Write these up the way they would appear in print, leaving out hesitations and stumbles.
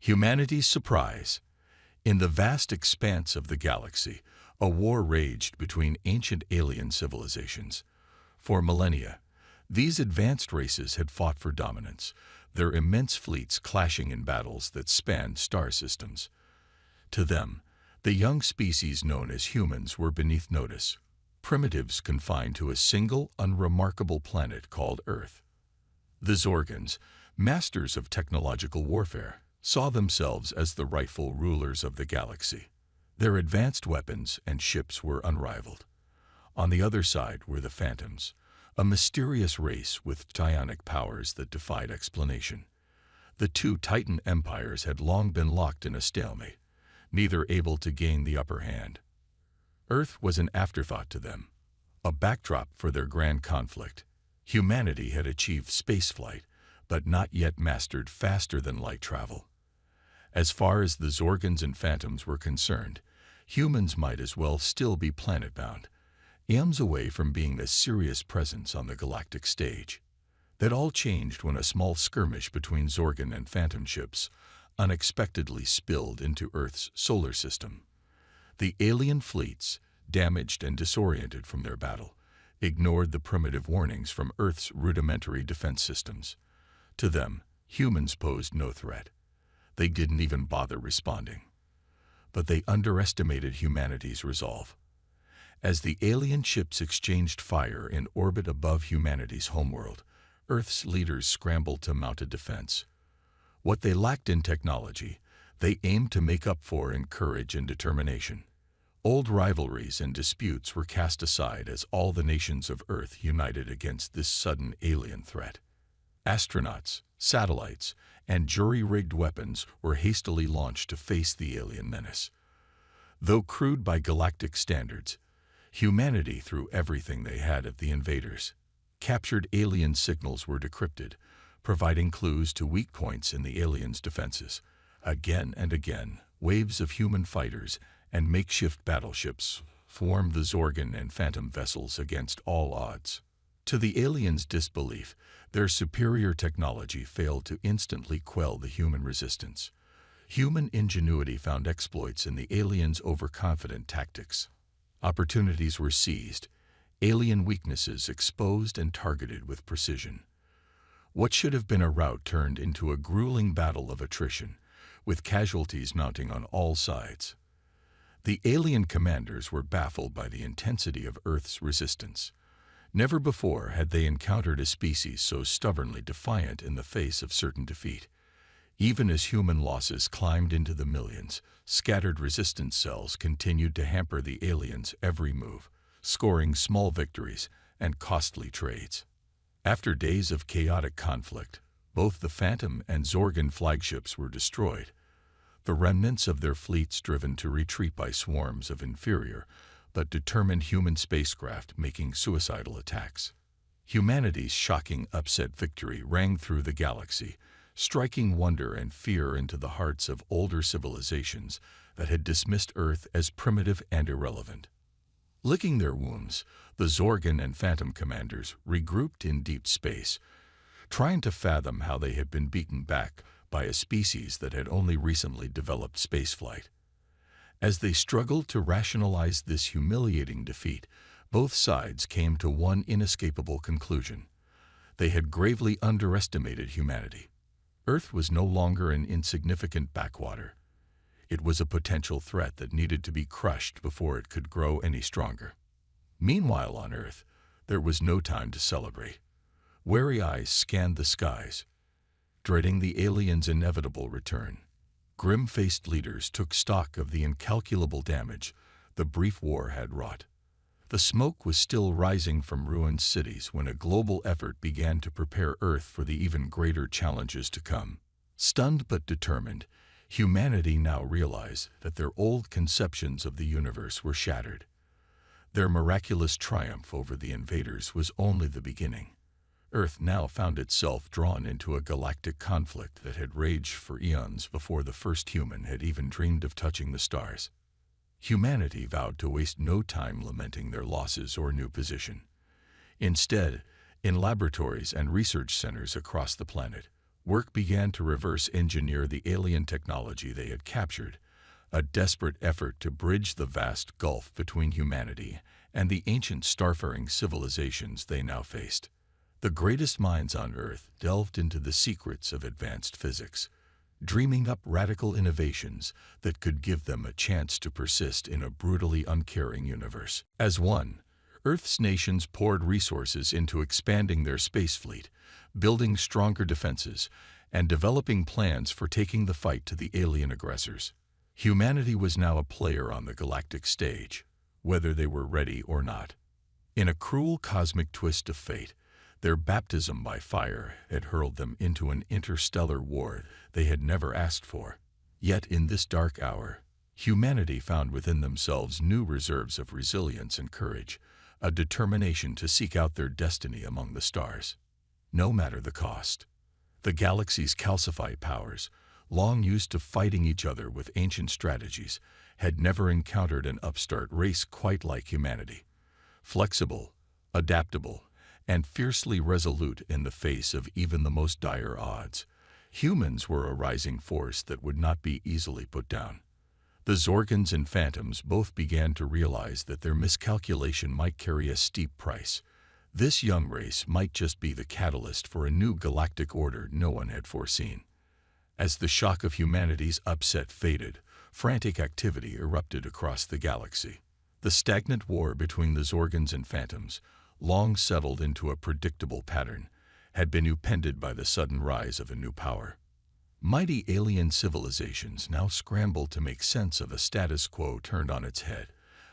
Humanity's surprise. In the vast expanse of the galaxy, a war raged between ancient alien civilizations. For millennia, these advanced races had fought for dominance, their immense fleets clashing in battles that spanned star systems. To them, the young species known as humans were beneath notice, primitives confined to a single, unremarkable planet called Earth. The Zorgans, masters of technological warfare, saw themselves as the rightful rulers of the galaxy. Their advanced weapons and ships were unrivaled. On the other side were the Phantoms, a mysterious race with psionic powers that defied explanation. The two Titan empires had long been locked in a stalemate, neither able to gain the upper hand. Earth was an afterthought to them, a backdrop for their grand conflict. Humanity had achieved spaceflight, but not yet mastered faster-than-light travel. As far as the Zorgans and Phantoms were concerned, humans might as well still be planet-bound, eons away from being a serious presence on the galactic stage. That all changed when a small skirmish between Zorgan and Phantom ships unexpectedly spilled into Earth's solar system. The alien fleets, damaged and disoriented from their battle, ignored the primitive warnings from Earth's rudimentary defense systems. To them, humans posed no threat. They didn't even bother responding. But they underestimated humanity's resolve. As the alien ships exchanged fire in orbit above humanity's homeworld, Earth's leaders scrambled to mount a defense. What they lacked in technology, they aimed to make up for in courage and determination. Old rivalries and disputes were cast aside as all the nations of Earth united against this sudden alien threat. Astronauts, satellites, and jury-rigged weapons were hastily launched to face the alien menace. Though crude by galactic standards, humanity threw everything they had at the invaders. Captured alien signals were decrypted, providing clues to weak points in the aliens' defenses. Again and again, waves of human fighters and makeshift battleships formed the Zorgan and Phantom vessels against all odds. To the aliens' disbelief, their superior technology failed to instantly quell the human resistance. Human ingenuity found exploits in the aliens' overconfident tactics. Opportunities were seized, alien weaknesses exposed and targeted with precision. What should have been a rout turned into a grueling battle of attrition, with casualties mounting on all sides. The alien commanders were baffled by the intensity of Earth's resistance. Never before had they encountered a species so stubbornly defiant in the face of certain defeat. Even as human losses climbed into the millions, scattered resistance cells continued to hamper the aliens' every move, scoring small victories and costly trades. After days of chaotic conflict, both the Phantom and Zorgan flagships were destroyed, the remnants of their fleets driven to retreat by swarms of inferior but determined human spacecraft making suicidal attacks. Humanity's shocking upset victory rang through the galaxy, striking wonder and fear into the hearts of older civilizations that had dismissed Earth as primitive and irrelevant. Licking their wounds, the Zorgan and Phantom commanders regrouped in deep space, trying to fathom how they had been beaten back by a species that had only recently developed spaceflight. As they struggled to rationalize this humiliating defeat, both sides came to one inescapable conclusion. They had gravely underestimated humanity. Earth was no longer an insignificant backwater. It was a potential threat that needed to be crushed before it could grow any stronger. Meanwhile on Earth, there was no time to celebrate. Wary eyes scanned the skies, dreading the aliens' inevitable return. Grim-faced leaders took stock of the incalculable damage the brief war had wrought. The smoke was still rising from ruined cities when a global effort began to prepare Earth for the even greater challenges to come. Stunned but determined, humanity now realized that their old conceptions of the universe were shattered. Their miraculous triumph over the invaders was only the beginning. Earth now found itself drawn into a galactic conflict that had raged for eons before the first human had even dreamed of touching the stars. Humanity vowed to waste no time lamenting their losses or new position. Instead, in laboratories and research centers across the planet, Work began to reverse engineer the alien technology they had captured, a desperate effort to bridge the vast gulf between humanity and the ancient starfaring civilizations they now faced. The greatest minds on Earth delved into the secrets of advanced physics, dreaming up radical innovations that could give them a chance to persist in a brutally uncaring universe. As one, Earth's nations poured resources into expanding their space fleet, building stronger defenses, and developing plans for taking the fight to the alien aggressors. Humanity was now a player on the galactic stage, whether they were ready or not. In a cruel cosmic twist of fate, their baptism by fire had hurled them into an interstellar war they had never asked for. Yet in this dark hour, humanity found within themselves new reserves of resilience and courage, a determination to seek out their destiny among the stars, no matter the cost. The galaxy's calcified powers, long used to fighting each other with ancient strategies, had never encountered an upstart race quite like humanity. Flexible, adaptable, and fiercely resolute in the face of even the most dire odds, humans were a rising force that would not be easily put down. The Zorgans and Phantoms both began to realize that their miscalculation might carry a steep price. This young race might just be the catalyst for a new galactic order no one had foreseen. As the shock of humanity's upset faded, frantic activity erupted across the galaxy. The stagnant war between the Zorgans and Phantoms, long settled into a predictable pattern, had been upended by the sudden rise of a new power. Mighty alien civilizations now scrambled to make sense of a status quo turned on its head,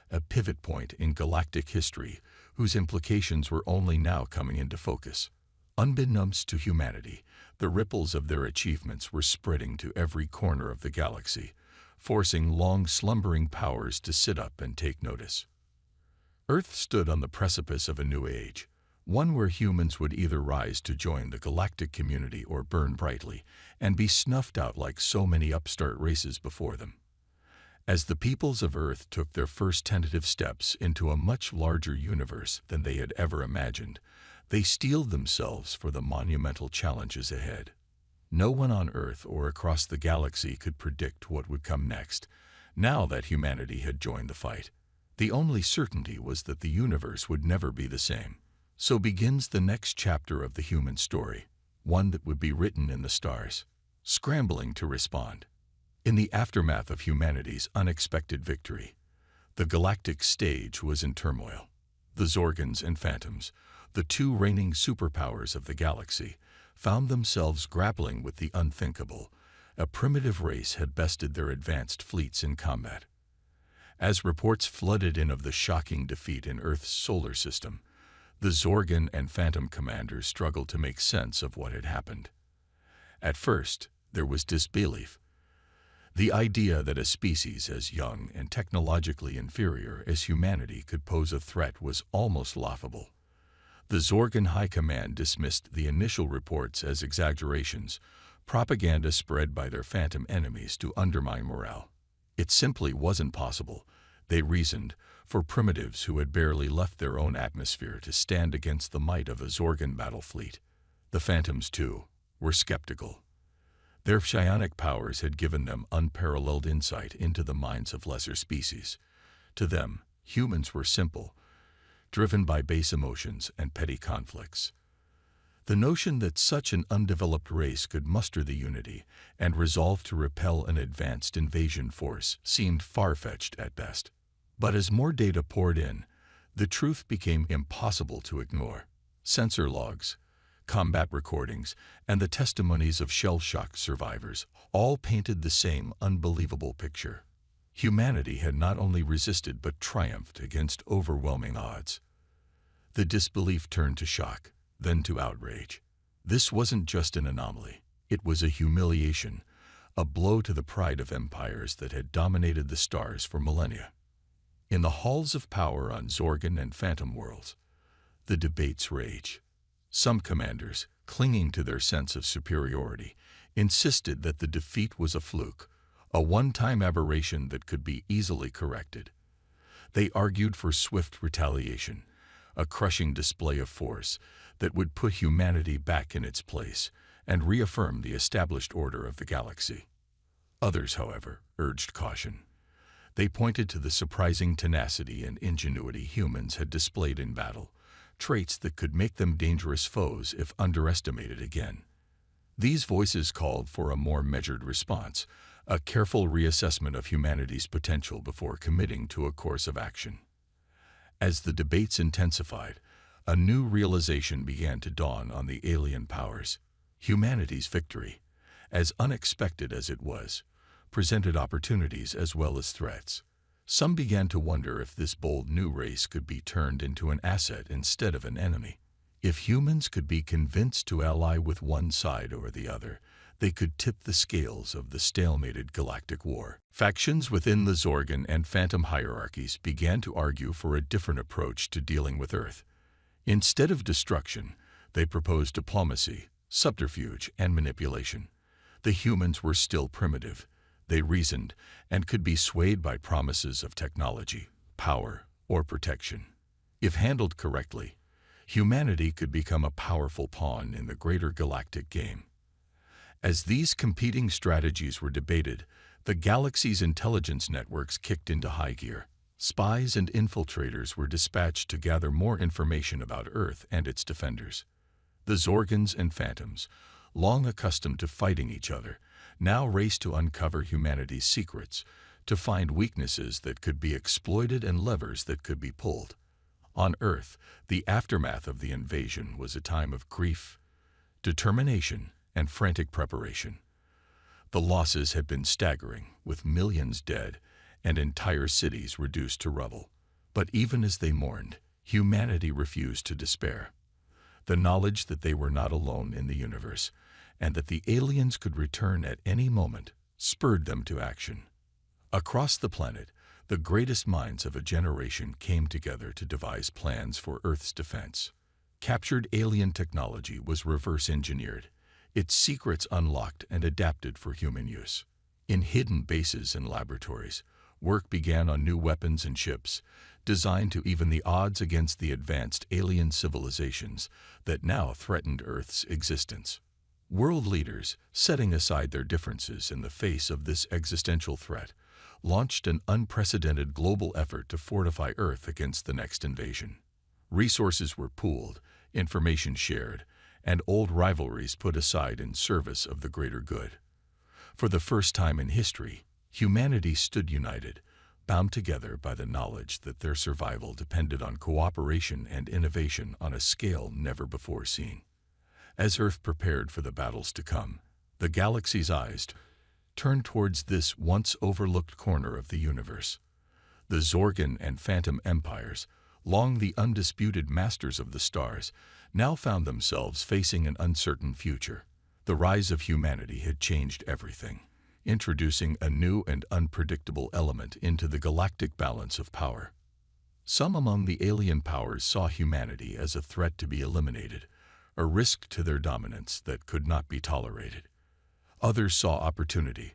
a pivot point in galactic history whose implications were only now coming into focus. Unbeknownst to humanity, the ripples of their achievements were spreading to every corner of the galaxy, forcing long-slumbering powers to sit up and take notice. Earth stood on the precipice of a new age, one where humans would either rise to join the galactic community or burn brightly and be snuffed out like so many upstart races before them. As the peoples of Earth took their first tentative steps into a much larger universe than they had ever imagined, they steeled themselves for the monumental challenges ahead. No one on Earth or across the galaxy could predict what would come next, now that humanity had joined the fight. The only certainty was that the universe would never be the same. So begins the next chapter of the human story, one that would be written in the stars, scrambling to respond. In the aftermath of humanity's unexpected victory, the galactic stage was in turmoil. The Zorgans and Phantoms, the two reigning superpowers of the galaxy, found themselves grappling with the unthinkable. A primitive race had bested their advanced fleets in combat. As reports flooded in of the shocking defeat in Earth's solar system, the Zorgan and Phantom commanders struggled to make sense of what had happened. At first, there was disbelief. The idea that a species as young and technologically inferior as humanity could pose a threat was almost laughable. The Zorgan High Command dismissed the initial reports as exaggerations, propaganda spread by their Phantom enemies to undermine morale. It simply wasn't possible, they reasoned, for primitives who had barely left their own atmosphere to stand against the might of a Zorgan battle fleet. The Phantoms, too, were skeptical. Their psionic powers had given them unparalleled insight into the minds of lesser species. To them, humans were simple, driven by base emotions and petty conflicts. The notion that such an undeveloped race could muster the unity and resolve to repel an advanced invasion force seemed far-fetched at best. But as more data poured in, the truth became impossible to ignore. Sensor logs, combat recordings, and the testimonies of shell-shock survivors all painted the same unbelievable picture. Humanity had not only resisted but triumphed against overwhelming odds. The disbelief turned to shock, then to outrage. This wasn't just an anomaly. It was a humiliation, a blow to the pride of empires that had dominated the stars for millennia. In the halls of power on Zorgan and Phantom worlds, the debates raged. Some commanders, clinging to their sense of superiority, insisted that the defeat was a fluke, a one-time aberration that could be easily corrected. They argued for swift retaliation, a crushing display of force that would put humanity back in its place and reaffirm the established order of the galaxy. Others, however, urged caution. They pointed to the surprising tenacity and ingenuity humans had displayed in battle, traits that could make them dangerous foes if underestimated again. These voices called for a more measured response, a careful reassessment of humanity's potential before committing to a course of action. As the debates intensified, a new realization began to dawn on the alien powers. Humanity's victory, as unexpected as it was, presented opportunities as well as threats. Some began to wonder if this bold new race could be turned into an asset instead of an enemy. If humans could be convinced to ally with one side or the other, they could tip the scales of the stalemated galactic war. Factions within the Zorgan and Phantom hierarchies began to argue for a different approach to dealing with Earth. Instead of destruction, they proposed diplomacy, subterfuge, and manipulation. The humans were still primitive. They reasoned and could be swayed by promises of technology, power, or protection. If handled correctly, humanity could become a powerful pawn in the greater galactic game. As these competing strategies were debated, the galaxy's intelligence networks kicked into high gear. Spies and infiltrators were dispatched to gather more information about Earth and its defenders. The Zorgans and Phantoms, long accustomed to fighting each other, now raced to uncover humanity's secrets, to find weaknesses that could be exploited and levers that could be pulled. On Earth, the aftermath of the invasion was a time of grief, determination, and frantic preparation. The losses had been staggering, with millions dead and entire cities reduced to rubble. But even as they mourned, humanity refused to despair. The knowledge that they were not alone in the universe, and that the aliens could return at any moment, spurred them to action. Across the planet, the greatest minds of a generation came together to devise plans for Earth's defense. Captured alien technology was reverse-engineered, its secrets unlocked and adapted for human use. In hidden bases and laboratories, work began on new weapons and ships, designed to even the odds against the advanced alien civilizations that now threatened Earth's existence. World leaders, setting aside their differences in the face of this existential threat, launched an unprecedented global effort to fortify Earth against the next invasion. Resources were pooled, information shared, and old rivalries put aside in service of the greater good. For the first time in history, humanity stood united, bound together by the knowledge that their survival depended on cooperation and innovation on a scale never before seen. As Earth prepared for the battles to come, the galaxy's eyes turned towards this once overlooked corner of the universe. The Zorgan and Phantom empires, long the undisputed masters of the stars, now found themselves facing an uncertain future. The rise of humanity had changed everything, introducing a new and unpredictable element into the galactic balance of power. Some among the alien powers saw humanity as a threat to be eliminated, a risk to their dominance that could not be tolerated. Others saw opportunity,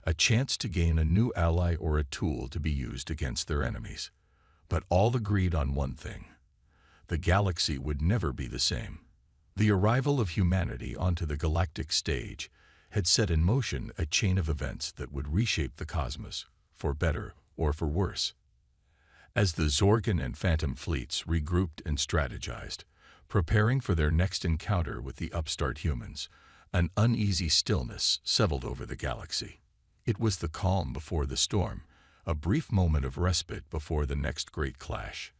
a chance to gain a new ally or a tool to be used against their enemies. But all agreed on one thing: the galaxy would never be the same. The arrival of humanity onto the galactic stage had set in motion a chain of events that would reshape the cosmos, for better or for worse. As the Zorgan and Phantom fleets regrouped and strategized, preparing for their next encounter with the upstart humans, an uneasy stillness settled over the galaxy. It was the calm before the storm, a brief moment of respite before the next great clash.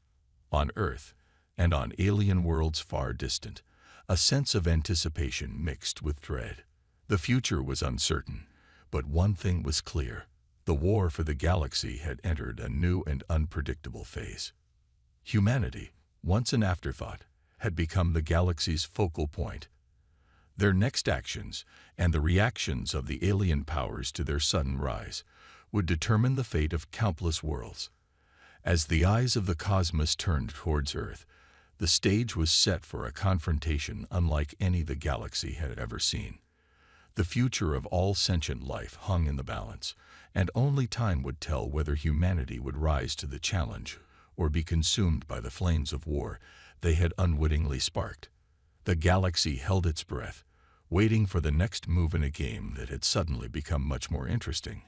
On Earth, and on alien worlds far distant, a sense of anticipation mixed with dread. The future was uncertain, but one thing was clear: the war for the galaxy had entered a new and unpredictable phase. Humanity, once an afterthought, had become the galaxy's focal point. Their next actions, and the reactions of the alien powers to their sudden rise, would determine the fate of countless worlds. As the eyes of the cosmos turned towards Earth, the stage was set for a confrontation unlike any the galaxy had ever seen. The future of all sentient life hung in the balance, and only time would tell whether humanity would rise to the challenge or be consumed by the flames of war they had unwittingly sparked. The galaxy held its breath, waiting for the next move in a game that had suddenly become much more interesting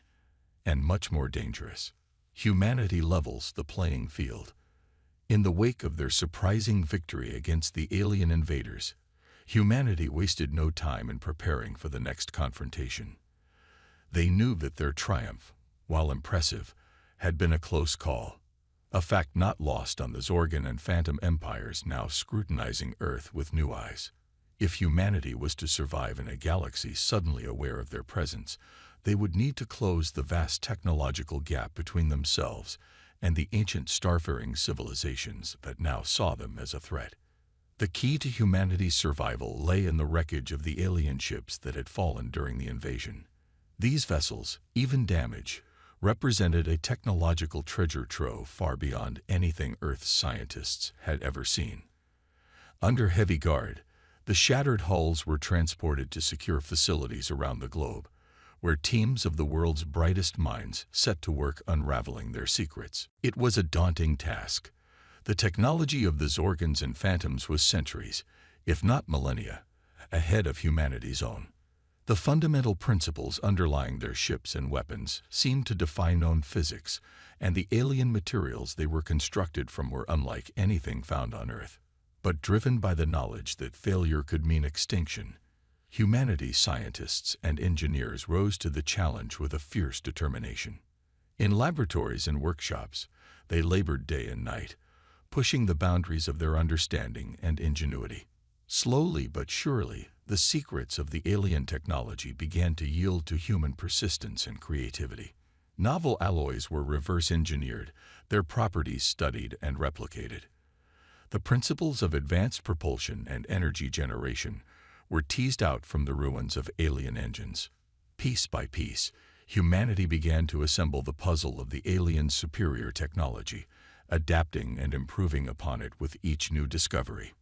and much more dangerous. Humanity levels the playing field. In the wake of their surprising victory against the alien invaders, humanity wasted no time in preparing for the next confrontation. They knew that their triumph, while impressive, had been a close call, a fact not lost on the Zorgan and Phantom empires now scrutinizing Earth with new eyes. If humanity was to survive in a galaxy suddenly aware of their presence, they would need to close the vast technological gap between themselves and the ancient starfaring civilizations that now saw them as a threat. The key to humanity's survival lay in the wreckage of the alien ships that had fallen during the invasion. These vessels, even damaged, represented a technological treasure trove far beyond anything Earth's scientists had ever seen. Under heavy guard, the shattered hulls were transported to secure facilities around the globe, where teams of the world's brightest minds set to work unraveling their secrets. It was a daunting task. The technology of the Zorgans and Phantoms was centuries, if not millennia, ahead of humanity's own. The fundamental principles underlying their ships and weapons seemed to defy known physics, and the alien materials they were constructed from were unlike anything found on Earth. But driven by the knowledge that failure could mean extinction, humanity's scientists and engineers rose to the challenge with a fierce determination. In laboratories and workshops, they labored day and night, pushing the boundaries of their understanding and ingenuity. Slowly but surely, the secrets of the alien technology began to yield to human persistence and creativity. Novel alloys were reverse-engineered, their properties studied and replicated. The principles of advanced propulsion and energy generation were teased out from the ruins of alien engines. Piece by piece, humanity began to assemble the puzzle of the aliens' superior technology, adapting and improving upon it with each new discovery.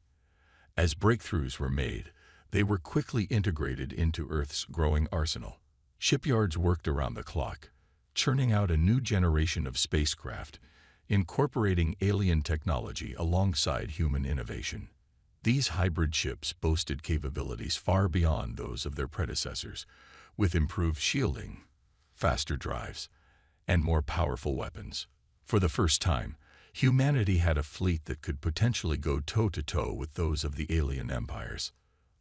As breakthroughs were made, they were quickly integrated into Earth's growing arsenal. Shipyards worked around the clock, churning out a new generation of spacecraft, incorporating alien technology alongside human innovation. These hybrid ships boasted capabilities far beyond those of their predecessors, with improved shielding, faster drives, and more powerful weapons. For the first time, humanity had a fleet that could potentially go toe-to-toe with those of the alien empires.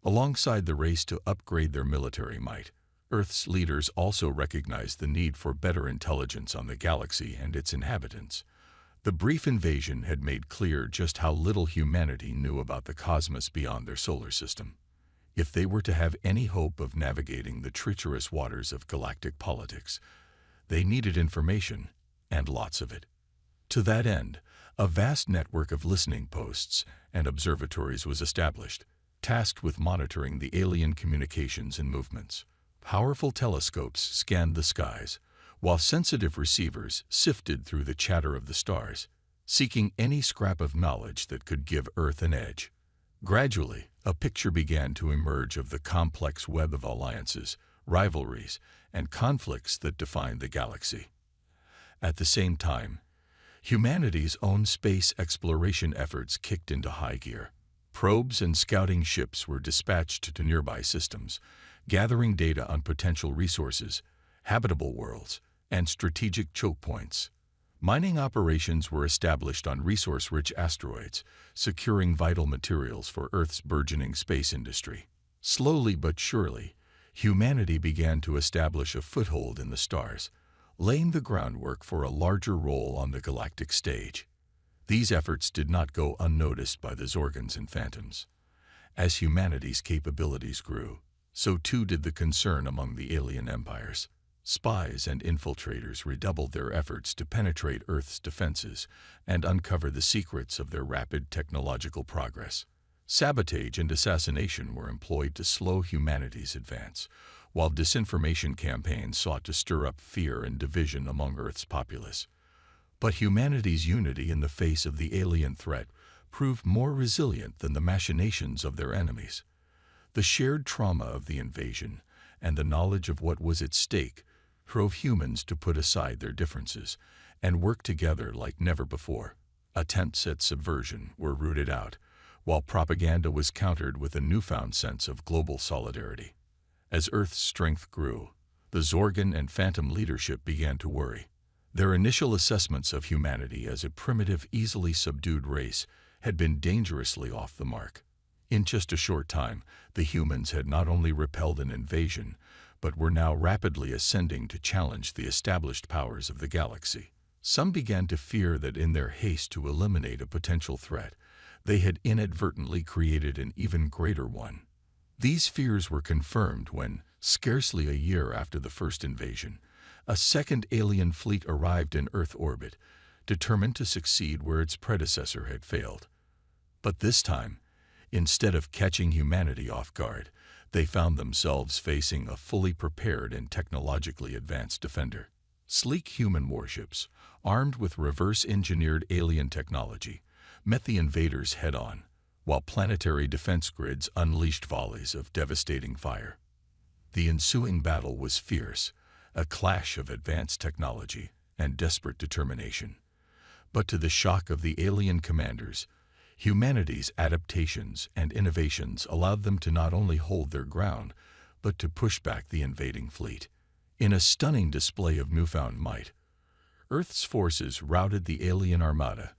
Alongside the race to upgrade their military might, Earth's leaders also recognized the need for better intelligence on the galaxy and its inhabitants. The brief invasion had made clear just how little humanity knew about the cosmos beyond their solar system. If they were to have any hope of navigating the treacherous waters of galactic politics, they needed information, and lots of it. To that end, a vast network of listening posts and observatories was established, tasked with monitoring the alien communications and movements. Powerful telescopes scanned the skies, while sensitive receivers sifted through the chatter of the stars, seeking any scrap of knowledge that could give Earth an edge. Gradually, a picture began to emerge of the complex web of alliances, rivalries, and conflicts that defined the galaxy. At the same time, humanity's own space exploration efforts kicked into high gear. Probes and scouting ships were dispatched to nearby systems, gathering data on potential resources, habitable worlds, and strategic choke points. Mining operations were established on resource-rich asteroids, securing vital materials for Earth's burgeoning space industry. Slowly but surely, humanity began to establish a foothold in the stars, laying the groundwork for a larger role on the galactic stage. These efforts did not go unnoticed by the Zorgans and Phantoms. As humanity's capabilities grew, so too did the concern among the alien empires. Spies and infiltrators redoubled their efforts to penetrate Earth's defenses and uncover the secrets of their rapid technological progress. Sabotage and assassination were employed to slow humanity's advance, while disinformation campaigns sought to stir up fear and division among Earth's populace. But humanity's unity in the face of the alien threat proved more resilient than the machinations of their enemies. The shared trauma of the invasion and the knowledge of what was at stake drove humans to put aside their differences and work together like never before. Attempts at subversion were rooted out, while propaganda was countered with a newfound sense of global solidarity. As Earth's strength grew, the Zorgan and Phantom leadership began to worry. Their initial assessments of humanity as a primitive, easily subdued race had been dangerously off the mark. In just a short time, the humans had not only repelled an invasion, but were now rapidly ascending to challenge the established powers of the galaxy. Some began to fear that in their haste to eliminate a potential threat, they had inadvertently created an even greater one. These fears were confirmed when, scarcely a year after the first invasion, a second alien fleet arrived in Earth orbit, determined to succeed where its predecessor had failed. But this time, instead of catching humanity off guard, they found themselves facing a fully prepared and technologically advanced defender. Sleek human warships, armed with reverse-engineered alien technology, met the invaders head-on, while planetary defense grids unleashed volleys of devastating fire. The ensuing battle was fierce, a clash of advanced technology and desperate determination. But to the shock of the alien commanders, humanity's adaptations and innovations allowed them to not only hold their ground, but to push back the invading fleet. In a stunning display of newfound might, Earth's forces routed the alien armada,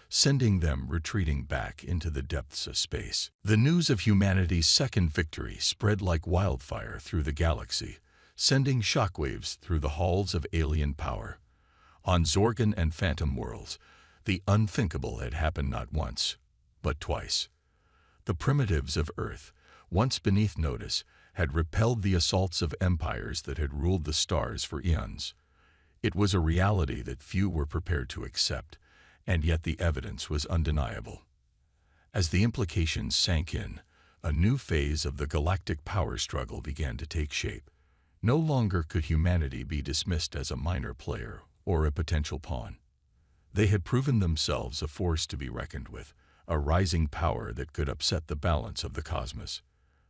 sending them retreating back into the depths of space. The news of humanity's second victory spread like wildfire through the galaxy, sending shockwaves through the halls of alien power. On Zorgan and Phantom worlds, the unthinkable had happened not once, but twice. The primitives of Earth, once beneath notice, had repelled the assaults of empires that had ruled the stars for eons. It was a reality that few were prepared to accept, and yet the evidence was undeniable. As the implications sank in, a new phase of the galactic power struggle began to take shape. No longer could humanity be dismissed as a minor player or a potential pawn. They had proven themselves a force to be reckoned with, a rising power that could upset the balance of the cosmos.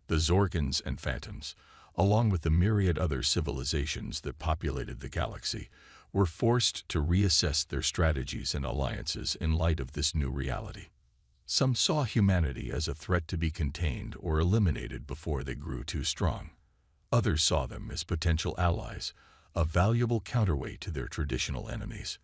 The Zorgans and Phantoms, along with the myriad other civilizations that populated the galaxy, were forced to reassess their strategies and alliances in light of this new reality. Some saw humanity as a threat to be contained or eliminated before they grew too strong. Others saw them as potential allies, a valuable counterweight to their traditional enemies.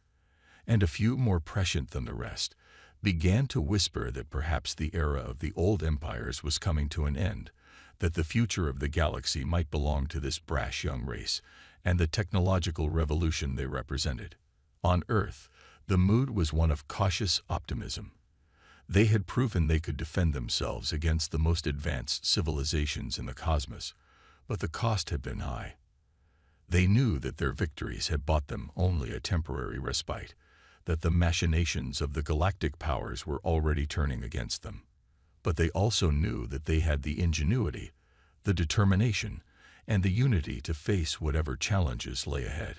And a few, more prescient than the rest, began to whisper that perhaps the era of the old empires was coming to an end, that the future of the galaxy might belong to this brash young race and the technological revolution they represented. On Earth, the mood was one of cautious optimism. They had proven they could defend themselves against the most advanced civilizations in the cosmos, but the cost had been high. They knew that their victories had bought them only a temporary respite, that the machinations of the galactic powers were already turning against them. But they also knew that they had the ingenuity, the determination, and the unity to face whatever challenges lay ahead.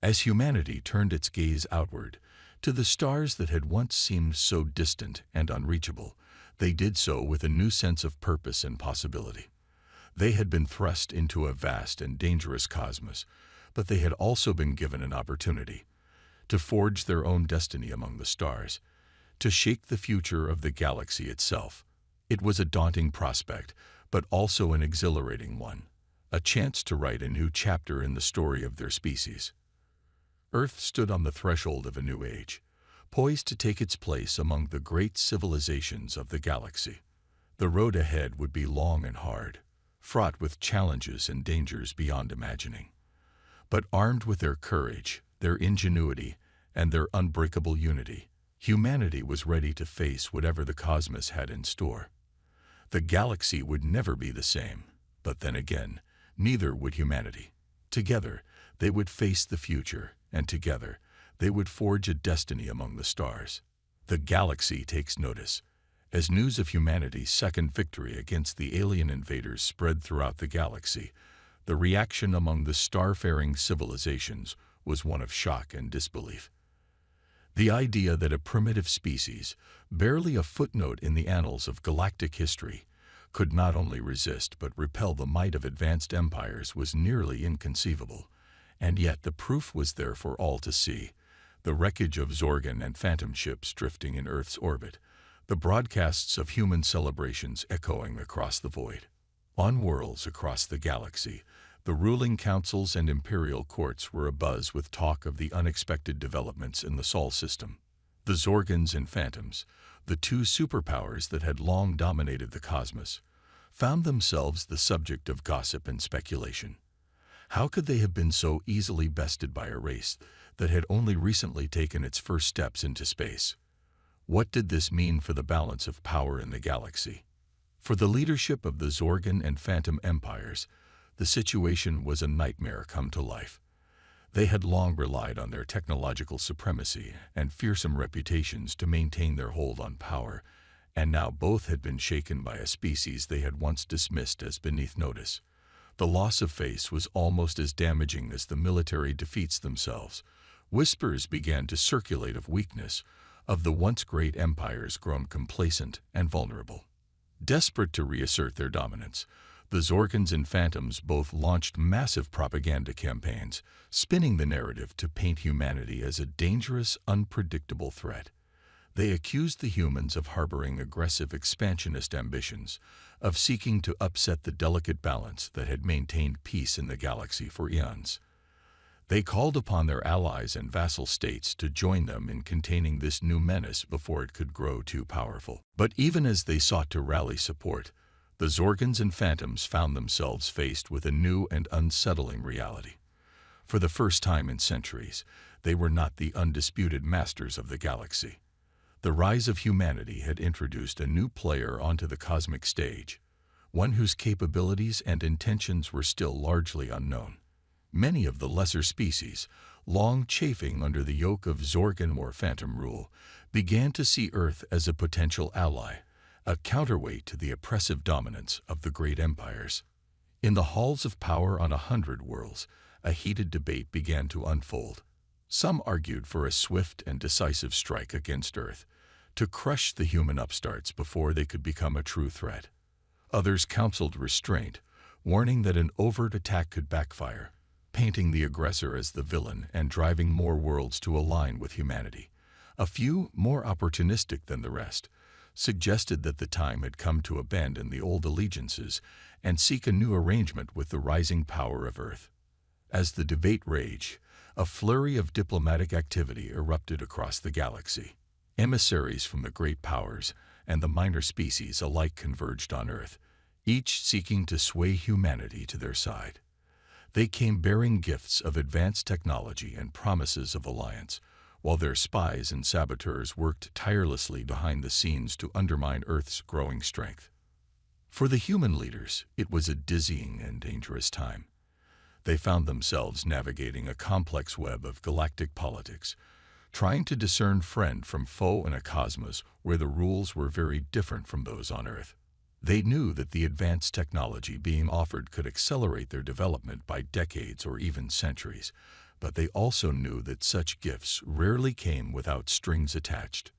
As humanity turned its gaze outward, to the stars that had once seemed so distant and unreachable, they did so with a new sense of purpose and possibility. They had been thrust into a vast and dangerous cosmos, but they had also been given an opportunity to forge their own destiny among the stars, to shape the future of the galaxy itself. It was a daunting prospect, but also an exhilarating one, a chance to write a new chapter in the story of their species. Earth stood on the threshold of a new age, poised to take its place among the great civilizations of the galaxy. The road ahead would be long and hard, fraught with challenges and dangers beyond imagining. But armed with their courage, their ingenuity, and their unbreakable unity, humanity was ready to face whatever the cosmos had in store. The galaxy would never be the same, but then again, neither would humanity. Together, they would face the future, and together, they would forge a destiny among the stars. The galaxy takes notice. As news of humanity's second victory against the alien invaders spread throughout the galaxy, the reaction among the starfaring civilizations was one of shock and disbelief. The idea that a primitive species, barely a footnote in the annals of galactic history, could not only resist but repel the might of advanced empires was nearly inconceivable. And yet the proof was there for all to see. The wreckage of Zorgan and Phantom ships drifting in Earth's orbit, the broadcasts of human celebrations echoing across the void. On worlds across the galaxy, the ruling councils and imperial courts were abuzz with talk of the unexpected developments in the Sol system. The Zorgans and Phantoms, the two superpowers that had long dominated the cosmos, found themselves the subject of gossip and speculation. How could they have been so easily bested by a race that had only recently taken its first steps into space? What did this mean for the balance of power in the galaxy? For the leadership of the Zorgan and Phantom empires, the situation was a nightmare come to life. They had long relied on their technological supremacy and fearsome reputations to maintain their hold on power, and now both had been shaken by a species they had once dismissed as beneath notice. The loss of face was almost as damaging as the military defeats themselves. Whispers began to circulate of weakness, of the once great empires grown complacent and vulnerable. Desperate to reassert their dominance, the Zorgans and Phantoms both launched massive propaganda campaigns, spinning the narrative to paint humanity as a dangerous, unpredictable threat. They accused the humans of harboring aggressive expansionist ambitions, of seeking to upset the delicate balance that had maintained peace in the galaxy for eons. They called upon their allies and vassal states to join them in containing this new menace before it could grow too powerful. But even as they sought to rally support, the Zorgans and Phantoms found themselves faced with a new and unsettling reality. For the first time in centuries, they were not the undisputed masters of the galaxy. The rise of humanity had introduced a new player onto the cosmic stage, one whose capabilities and intentions were still largely unknown. Many of the lesser species, long chafing under the yoke of Zorgan or Phantom rule, began to see Earth as a potential ally, a counterweight to the oppressive dominance of the great empires. In the halls of power on 100 worlds, a heated debate began to unfold. Some argued for a swift and decisive strike against Earth, to crush the human upstarts before they could become a true threat. Others counseled restraint, warning that an overt attack could backfire, painting the aggressor as the villain and driving more worlds to align with humanity. A few, more opportunistic than the rest, suggested that the time had come to abandon the old allegiances and seek a new arrangement with the rising power of Earth. As the debate raged, a flurry of diplomatic activity erupted across the galaxy. Emissaries from the great powers and the minor species alike converged on Earth, each seeking to sway humanity to their side. They came bearing gifts of advanced technology and promises of alliance, while their spies and saboteurs worked tirelessly behind the scenes to undermine Earth's growing strength. For the human leaders, it was a dizzying and dangerous time. They found themselves navigating a complex web of galactic politics, trying to discern friend from foe in a cosmos where the rules were very different from those on Earth. They knew that the advanced technology being offered could accelerate their development by decades or even centuries, but they also knew that such gifts rarely came without strings attached.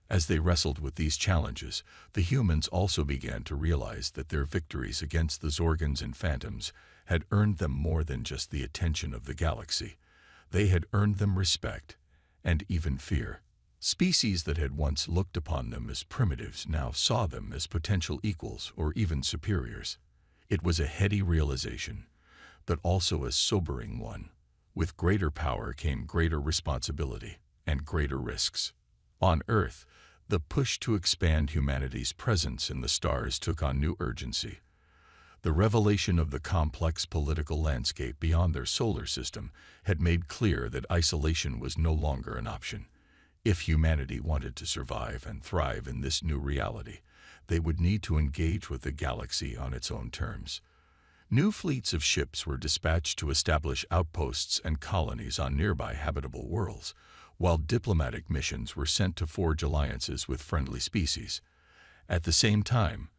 As they wrestled with these challenges, the humans also began to realize that their victories against the Zorgans and Phantoms had earned them more than just the attention of the galaxy. They had earned them respect and even fear. Species that had once looked upon them as primitives now saw them as potential equals or even superiors. It was a heady realization, but also a sobering one. With greater power came greater responsibility and greater risks. On Earth, the push to expand humanity's presence in the stars took on new urgency. The revelation of the complex political landscape beyond their solar system had made clear that isolation was no longer an option. If humanity wanted to survive and thrive in this new reality, they would need to engage with the galaxy on its own terms. New fleets of ships were dispatched to establish outposts and colonies on nearby habitable worlds, while diplomatic missions were sent to forge alliances with friendly species. At the same time,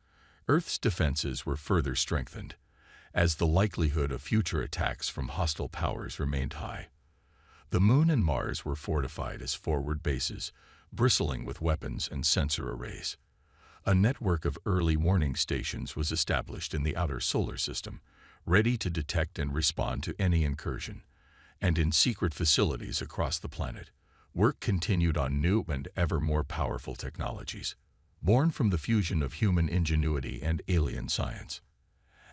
Earth's defenses were further strengthened, as the likelihood of future attacks from hostile powers remained high. The Moon and Mars were fortified as forward bases, bristling with weapons and sensor arrays. A network of early warning stations was established in the outer solar system, ready to detect and respond to any incursion. And in secret facilities across the planet, work continued on new and ever more powerful technologies. born from the fusion of human ingenuity and alien science.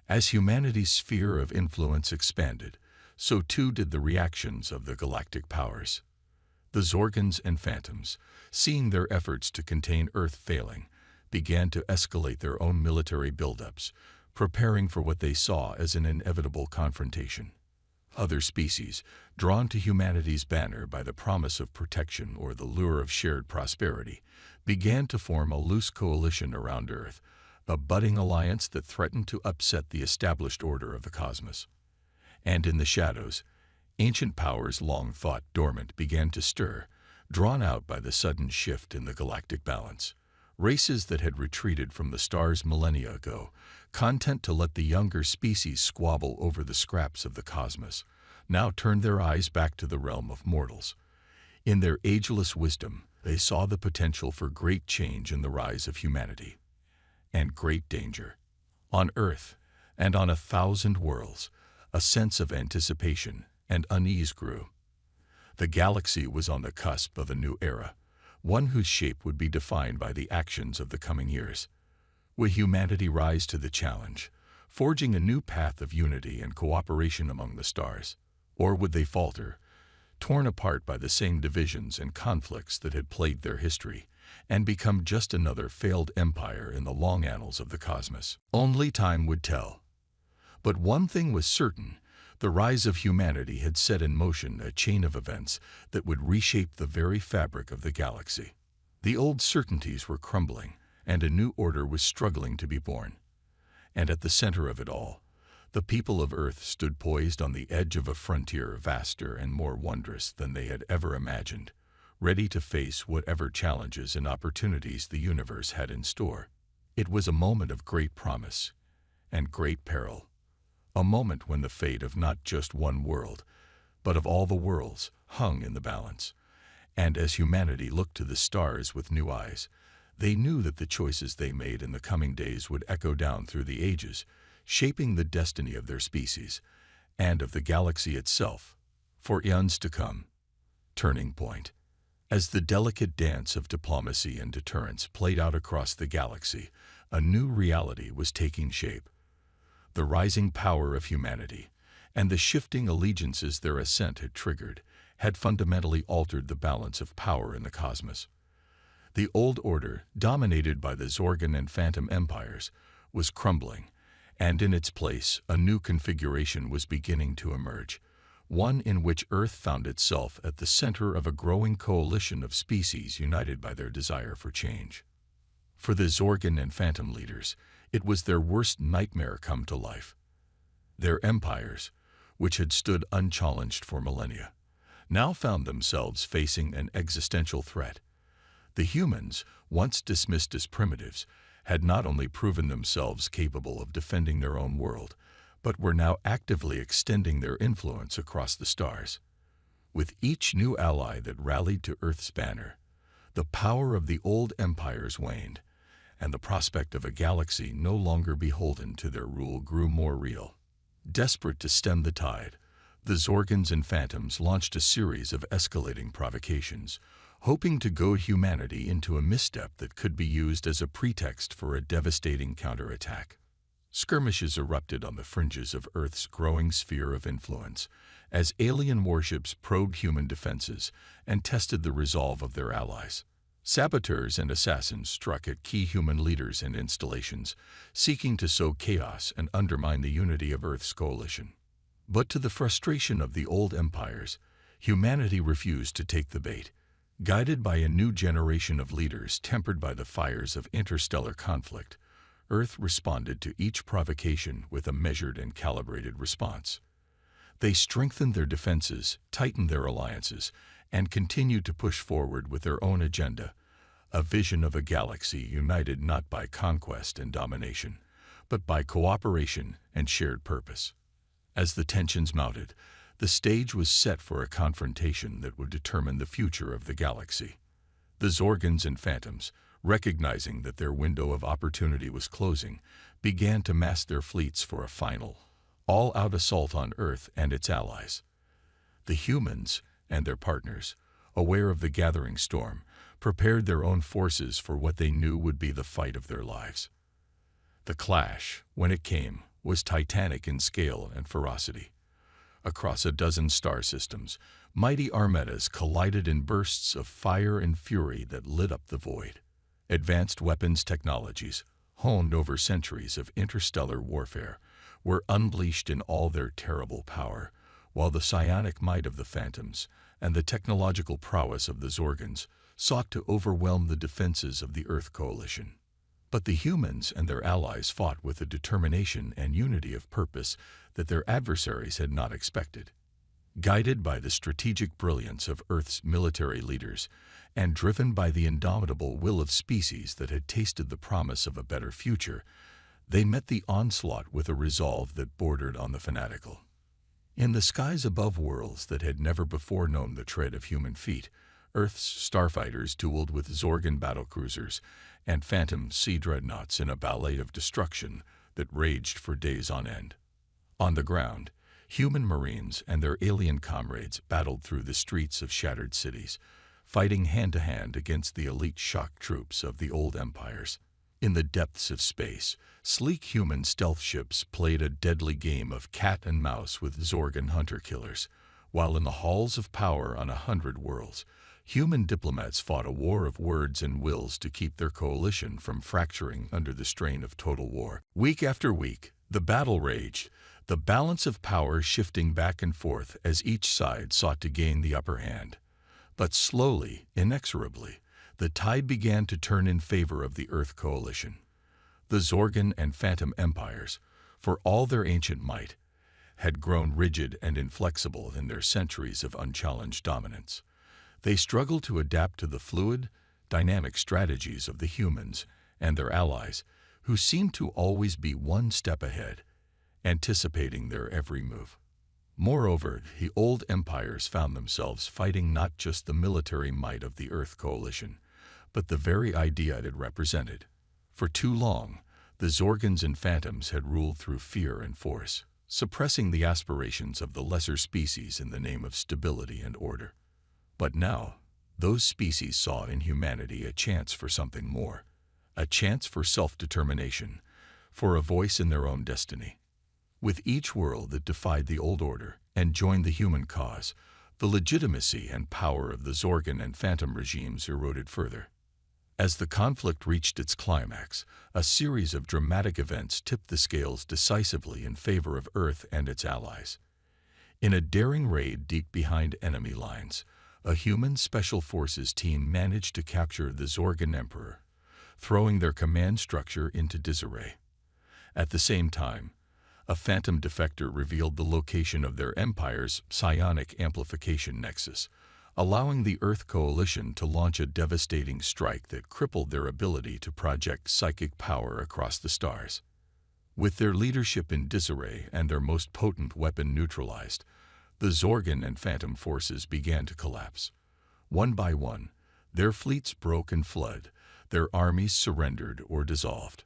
As humanity's sphere of influence expanded, so too did the reactions of the galactic powers. The Zorgons and Phantoms, seeing their efforts to contain Earth failing, began to escalate their own military buildups, preparing for what they saw as an inevitable confrontation. Other species, drawn to humanity's banner by the promise of protection or the lure of shared prosperity, began to form a loose coalition around Earth, a budding alliance that threatened to upset the established order of the cosmos. And in the shadows, ancient powers long thought dormant began to stir, drawn out by the sudden shift in the galactic balance. Races that had retreated from the stars millennia ago, content to let the younger species squabble over the scraps of the cosmos, now turned their eyes back to the realm of mortals. In their ageless wisdom, they saw the potential for great change in the rise of humanity. And great danger. On Earth, and on 1,000 worlds, a sense of anticipation and unease grew. The galaxy was on the cusp of a new era, one whose shape would be defined by the actions of the coming years. Would humanity rise to the challenge, forging a new path of unity and cooperation among the stars? Or would they falter, torn apart by the same divisions and conflicts that had plagued their history, and become just another failed empire in the long annals of the cosmos? Only time would tell. But one thing was certain: the rise of humanity had set in motion a chain of events that would reshape the very fabric of the galaxy. The old certainties were crumbling, and a new order was struggling to be born. And at the center of it all, the people of Earth stood poised on the edge of a frontier vaster and more wondrous than they had ever imagined, ready to face whatever challenges and opportunities the universe had in store. It was a moment of great promise and great peril. A moment when the fate of not just one world, but of all the worlds, hung in the balance. And as humanity looked to the stars with new eyes, they knew that the choices they made in the coming days would echo down through the ages, shaping the destiny of their species and of the galaxy itself for eons to come. Turning point. As the delicate dance of diplomacy and deterrence played out across the galaxy, a new reality was taking shape. The rising power of humanity, and the shifting allegiances their ascent had triggered, had fundamentally altered the balance of power in the cosmos. The old order, dominated by the Zorgon and Phantom empires, was crumbling, and in its place a new configuration was beginning to emerge, one in which Earth found itself at the center of a growing coalition of species united by their desire for change. For the Zorgon and Phantom leaders, it was their worst nightmare come to life. Their empires, which had stood unchallenged for millennia, now found themselves facing an existential threat. The humans, once dismissed as primitives, had not only proven themselves capable of defending their own world, but were now actively extending their influence across the stars. With each new ally that rallied to Earth's banner, the power of the old empires waned, and the prospect of a galaxy no longer beholden to their rule grew more real. Desperate to stem the tide, the Zorgons and Phantoms launched a series of escalating provocations, hoping to goad humanity into a misstep that could be used as a pretext for a devastating counterattack. Skirmishes erupted on the fringes of Earth's growing sphere of influence, as alien warships probed human defenses and tested the resolve of their allies. Saboteurs and assassins struck at key human leaders and installations, seeking to sow chaos and undermine the unity of Earth's coalition. But to the frustration of the old empires, humanity refused to take the bait. Guided by a new generation of leaders tempered by the fires of interstellar conflict, Earth responded to each provocation with a measured and calibrated response. They strengthened their defenses, tightened their alliances, and continued to push forward with their own agenda, a vision of a galaxy united not by conquest and domination, but by cooperation and shared purpose. As the tensions mounted, the stage was set for a confrontation that would determine the future of the galaxy. The Zorgons and Phantoms, recognizing that their window of opportunity was closing, began to mass their fleets for a final, all-out assault on Earth and its allies. The humans and their partners, aware of the gathering storm, prepared their own forces for what they knew would be the fight of their lives. The clash, when it came, was titanic in scale and ferocity. Across a dozen star systems, mighty armadas collided in bursts of fire and fury that lit up the void. Advanced weapons technologies, honed over centuries of interstellar warfare, were unleashed in all their terrible power, while the psionic might of the Phantoms and the technological prowess of the Zorgons sought to overwhelm the defenses of the Earth Coalition. But the humans and their allies fought with a determination and unity of purpose that their adversaries had not expected. Guided by the strategic brilliance of Earth's military leaders and driven by the indomitable will of species that had tasted the promise of a better future, they met the onslaught with a resolve that bordered on the fanatical. In the skies above worlds that had never before known the tread of human feet, Earth's starfighters dueled with Zorgon battlecruisers and Phantom sea dreadnoughts in a ballet of destruction that raged for days on end. On the ground, human marines and their alien comrades battled through the streets of shattered cities, fighting hand-to-hand against the elite shock troops of the old empires. In the depths of space, sleek human stealth ships played a deadly game of cat and mouse with Zorgon hunter-killers, while in the halls of power on 100 worlds, human diplomats fought a war of words and wills to keep their coalition from fracturing under the strain of total war. Week after week, the battle raged, the balance of power shifting back and forth as each side sought to gain the upper hand. But slowly, inexorably, the tide began to turn in favor of the Earth Coalition. The Zorgon and Phantom empires, for all their ancient might, had grown rigid and inflexible in their centuries of unchallenged dominance. They struggled to adapt to the fluid, dynamic strategies of the humans and their allies, who seemed to always be one step ahead, anticipating their every move. Moreover, the old empires found themselves fighting not just the military might of the Earth Coalition, but the very idea it represented. For too long, the Zorgons and Phantoms had ruled through fear and force, suppressing the aspirations of the lesser species in the name of stability and order. But now, those species saw in humanity a chance for something more, a chance for self-determination, for a voice in their own destiny. With each world that defied the old order and joined the human cause, the legitimacy and power of the Zorgon and Phantom regimes eroded further. As the conflict reached its climax, a series of dramatic events tipped the scales decisively in favor of Earth and its allies. In a daring raid deep behind enemy lines, a human special forces team managed to capture the Zorgon Emperor, throwing their command structure into disarray. At the same time, a Phantom defector revealed the location of their empire's psionic amplification nexus, allowing the Earth Coalition to launch a devastating strike that crippled their ability to project psychic power across the stars. With their leadership in disarray and their most potent weapon neutralized, the Zorgon and Phantom forces began to collapse. One by one, their fleets broke and fled, their armies surrendered or dissolved.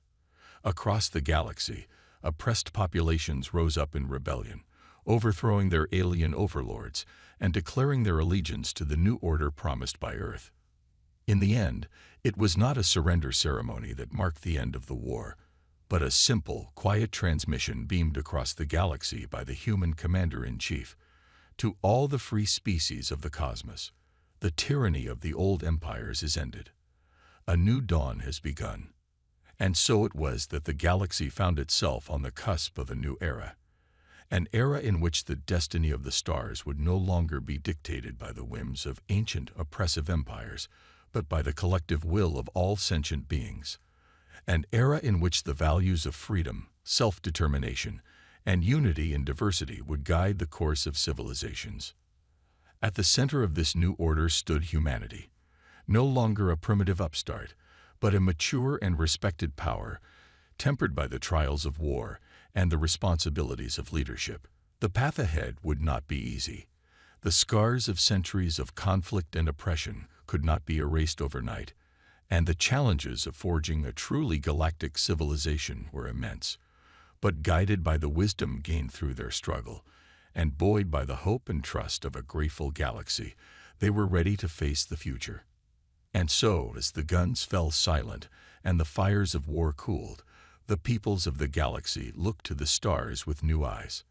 Across the galaxy, oppressed populations rose up in rebellion, overthrowing their alien overlords and declaring their allegiance to the new order promised by Earth. In the end, it was not a surrender ceremony that marked the end of the war, but a simple, quiet transmission beamed across the galaxy by the human commander-in-chief. To all the free species of the cosmos, the tyranny of the old empires is ended. A new dawn has begun. And so it was that the galaxy found itself on the cusp of a new era, an era in which the destiny of the stars would no longer be dictated by the whims of ancient oppressive empires, but by the collective will of all sentient beings, an era in which the values of freedom, self-determination, and unity in diversity would guide the course of civilizations. At the center of this new order stood humanity, no longer a primitive upstart, but a mature and respected power, tempered by the trials of war and the responsibilities of leadership. The path ahead would not be easy. The scars of centuries of conflict and oppression could not be erased overnight, and the challenges of forging a truly galactic civilization were immense. But guided by the wisdom gained through their struggle, and buoyed by the hope and trust of a grateful galaxy, They were ready to face the future. And so, as the guns fell silent and the fires of war cooled, the peoples of the galaxy looked to the stars with new eyes.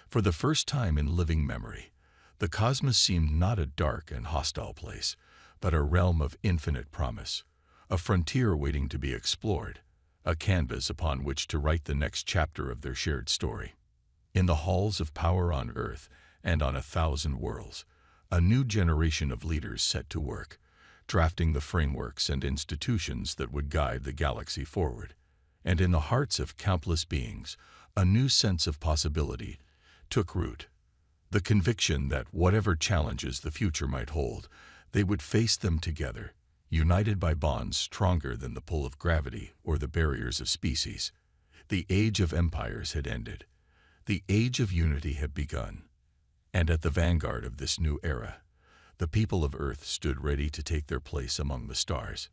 For the first time in living memory, the cosmos seemed not a dark and hostile place, but a realm of infinite promise, a frontier waiting to be explored, a canvas upon which to write the next chapter of their shared story. In the halls of power on Earth and on 1,000 worlds, a new generation of leaders set to work, drafting the frameworks and institutions that would guide the galaxy forward. And in the hearts of countless beings, a new sense of possibility took root. The conviction that whatever challenges the future might hold, they would face them together, united by bonds stronger than the pull of gravity or the barriers of species. The age of empires had ended. The age of unity had begun. And at the vanguard of this new era, the people of Earth stood ready to take their place among the stars,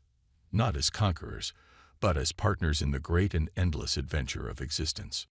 not as conquerors, but as partners in the great and endless adventure of existence.